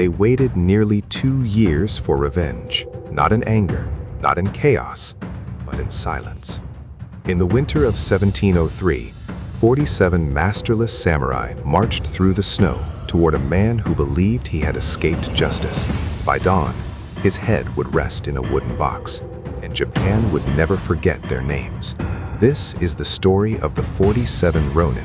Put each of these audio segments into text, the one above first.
They waited nearly 2 years for revenge, not in anger, not in chaos, but in silence. In the winter of 1703, 47 masterless samurai marched through the snow toward a man who believed he had escaped justice. By dawn, his head would rest in a wooden box, and Japan would never forget their names. This is the story of the 47 Ronin,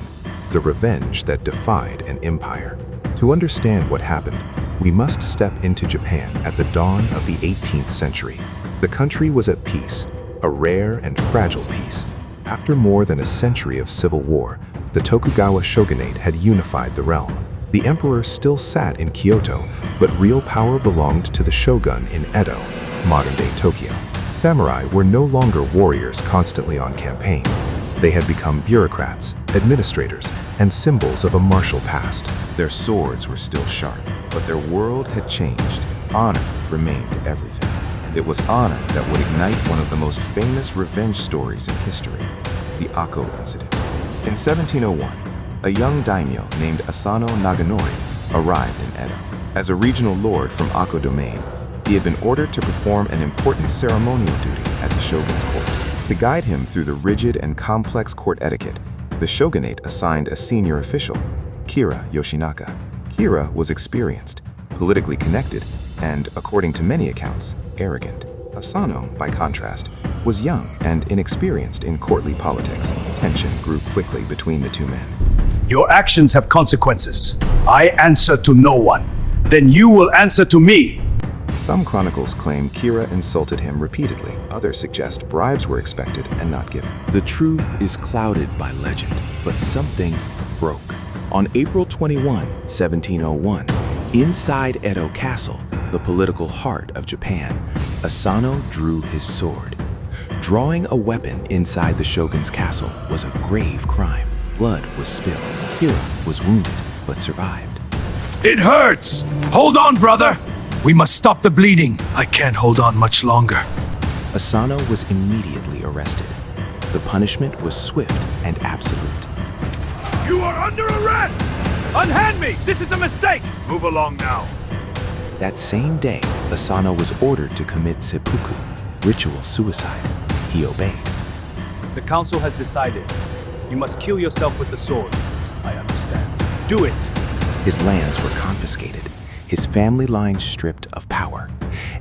the revenge that defied an empire. To understand what happened, we must step into Japan at the dawn of the 18th century. The country was at peace, a rare and fragile peace. After more than a century of civil war, the Tokugawa shogunate had unified the realm. The emperor still sat in Kyoto, but real power belonged to the shogun in Edo, modern-day Tokyo. Samurai were no longer warriors constantly on campaign. They had become bureaucrats, administrators, and symbols of a martial past. Their swords were still sharp, but their world had changed. Honor remained everything. And it was honor that would ignite one of the most famous revenge stories in history, the Akko incident. In 1701, a young daimyo named Asano Naganori arrived in Edo. As a regional lord from Akko domain, he had been ordered to perform an important ceremonial duty at the shogun's court. To guide him through the rigid and complex court etiquette, the shogunate assigned a senior official, Kira Yoshinaka. Kira was experienced, politically connected, and, according to many accounts, arrogant. Asano, by contrast, was young and inexperienced in courtly politics. Tension grew quickly between the two men. Your actions have consequences. I answer to no one. Then you will answer to me. Some chronicles claim Kira insulted him repeatedly. Others suggest bribes were expected and not given. The truth is clouded by legend, but something broke. On April 21, 1701, inside Edo Castle, the political heart of Japan, Asano drew his sword. Drawing a weapon inside the shogun's castle was a grave crime. Blood was spilled. Kira was wounded, but survived. It hurts! Hold on, brother! We must stop the bleeding. I can't hold on much longer. Asano was immediately arrested. The punishment was swift and absolute. You are under arrest! Unhand me! This is a mistake! Move along now. That same day, Asano was ordered to commit seppuku, ritual suicide. He obeyed. The council has decided. You must kill yourself with the sword. I understand. Do it! His lands were confiscated, his family line stripped of power,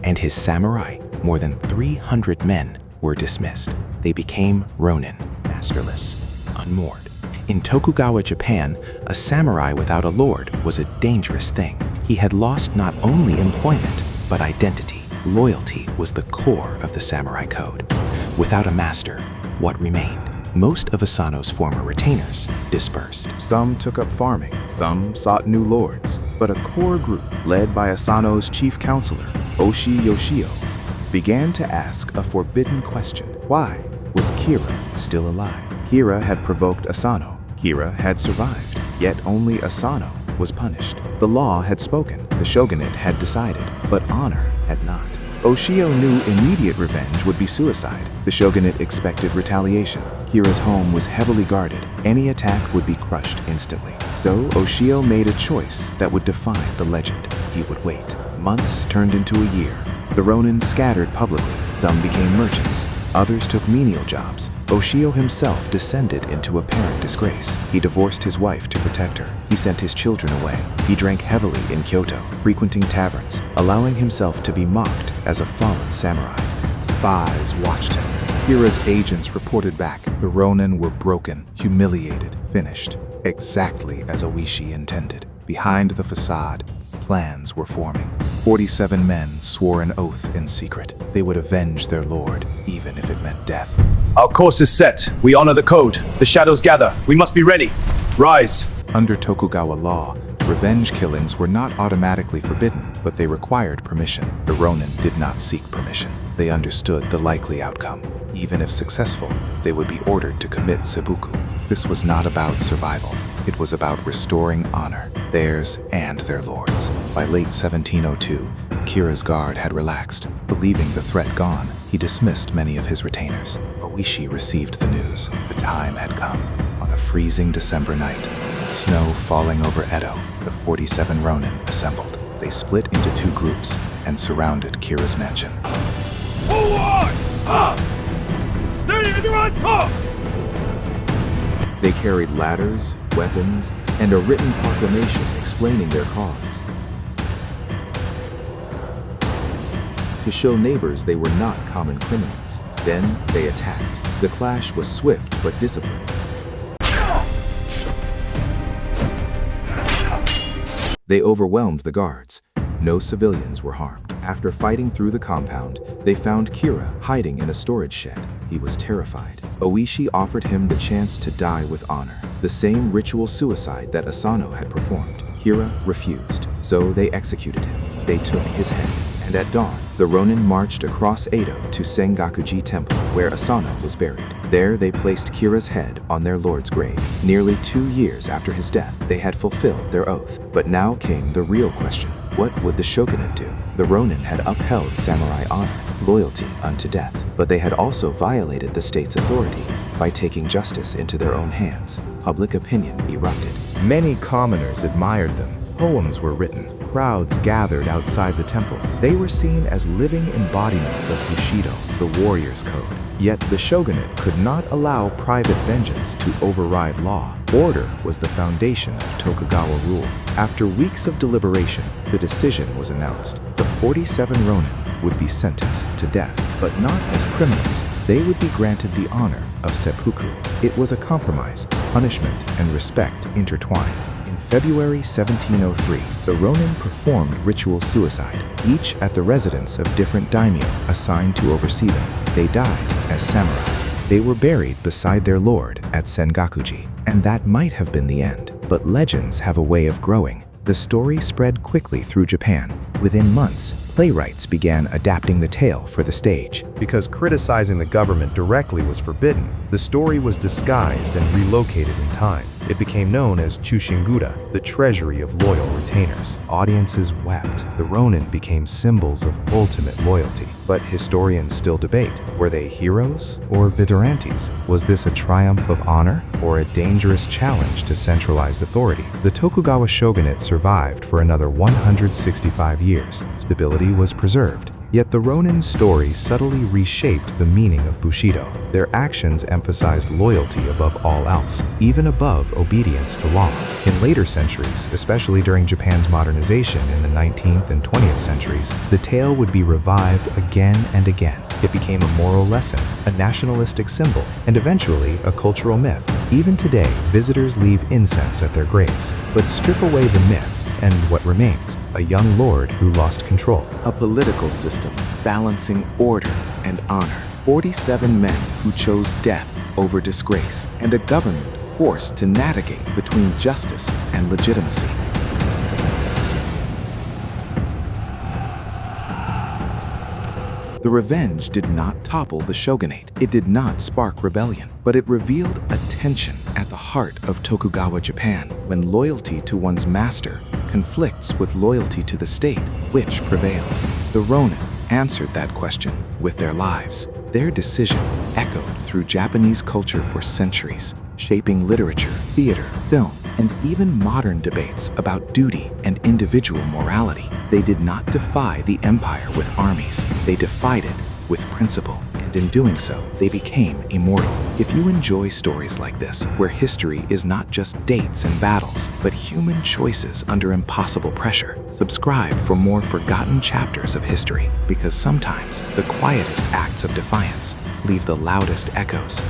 and his samurai, more than 300 men, were dismissed. They became Ronin, masterless, unmoored. In Tokugawa, Japan, a samurai without a lord was a dangerous thing. He had lost not only employment, but identity. Loyalty was the core of the samurai code. Without a master, what remained? Most of Asano's former retainers dispersed. Some took up farming, some sought new lords, but a core group, led by Asano's chief counselor, Oshi Yoshio, began to ask a forbidden question. Why was Kira still alive? Kira had provoked Asano. Kira had survived, yet only Asano was punished. The law had spoken, the shogunate had decided, but honor had not. Oshio knew immediate revenge would be suicide. The shogunate expected retaliation. Kira's home was heavily guarded. Any attack would be crushed instantly. So Oshio made a choice that would defy the legend. He would wait. Months turned into a year. The Ronin scattered publicly. Some became merchants. Others took menial jobs. Oshio himself descended into apparent disgrace. He divorced his wife to protect her. He sent his children away. He drank heavily in Kyoto, frequenting taverns, allowing himself to be mocked as a fallen samurai. Spies watched him. Kira's agents reported back. The Ronin were broken, humiliated, finished, exactly as Oishi intended. Behind the facade, plans were forming. 47 men swore an oath in secret. They would avenge their lord, even if it meant death. Our course is set. We honor the code. The shadows gather. We must be ready. Rise. Under Tokugawa law, revenge killings were not automatically forbidden, but they required permission. The Ronin did not seek permission. They understood the likely outcome. Even if successful, they would be ordered to commit seppuku. This was not about survival. It was about restoring honor, theirs and their lord's. By late 1702, Kira's guard had relaxed. Believing the threat gone, he dismissed many of his retainers. Oishi received the news. The time had come. On a freezing December night, snow falling over Edo, the 47 Ronin assembled. They split into two groups and surrounded Kira's mansion. They carried ladders, weapons, and a written proclamation explaining their cause. To show neighbors they were not common criminals. Then they attacked. The clash was swift but disciplined. They overwhelmed the guards. No civilians were harmed. After fighting through the compound, they found Kira hiding in a storage shed. He was terrified. Oishi offered him the chance to die with honor, the same ritual suicide that Asano had performed. Kira refused, so they executed him. They took his head, and at dawn, the Ronin marched across Edo to Sengakuji Temple, where Asano was buried. There they placed Kira's head on their lord's grave. Nearly 2 years after his death, they had fulfilled their oath. But now came the real question. What would the shogunate do? The Ronin had upheld samurai honor, loyalty unto death, but they had also violated the state's authority by taking justice into their own hands. Public opinion erupted. Many commoners admired them. Poems were written. Crowds gathered outside the temple. They were seen as living embodiments of Bushido, the warrior's code. Yet the shogunate could not allow private vengeance to override law. Order was the foundation of Tokugawa rule. After weeks of deliberation, the decision was announced. The 47 Ronin would be sentenced to death, but not as criminals. They would be granted the honor of seppuku. It was a compromise, punishment and respect intertwined. In February 1703, the Ronin performed ritual suicide, each at the residence of different daimyo assigned to oversee them. They died as samurai. They were buried beside their lord at Sengakuji, and that might have been the end. But legends have a way of growing. The story spread quickly through Japan. Within months, playwrights began adapting the tale for the stage. Because criticizing the government directly was forbidden, the story was disguised and relocated in time. It became known as Chushingura, the treasury of loyal retainers. Audiences wept. The Ronin became symbols of ultimate loyalty. But historians still debate. Were they heroes or vigilantes? Was this a triumph of honor or a dangerous challenge to centralized authority? The Tokugawa shogunate survived for another 165 years. Stability was preserved. Yet the Ronin's story subtly reshaped the meaning of Bushido. Their actions emphasized loyalty above all else, even above obedience to law. In later centuries, especially during Japan's modernization in the 19th and 20th centuries, the tale would be revived again and again. It became a moral lesson, a nationalistic symbol, and eventually a cultural myth. Even today, visitors leave incense at their graves, but strip away the myth. And what remains? A young lord who lost control. A political system balancing order and honor. 47 men who chose death over disgrace, and a government forced to navigate between justice and legitimacy. The revenge did not topple the shogunate. It did not spark rebellion, but it revealed a tension at the heart of Tokugawa Japan. When loyalty to one's master conflicts with loyalty to the state, which prevails? The Ronin answered that question with their lives. Their decision echoed through Japanese culture for centuries, shaping literature, theater, film, and even modern debates about duty and individual morality. They did not defy the empire with armies. They defied it with principle. And in doing so, they became immortal. If you enjoy stories like this, where history is not just dates and battles, but human choices under impossible pressure, subscribe for more forgotten chapters of history, because sometimes the quietest acts of defiance leave the loudest echoes.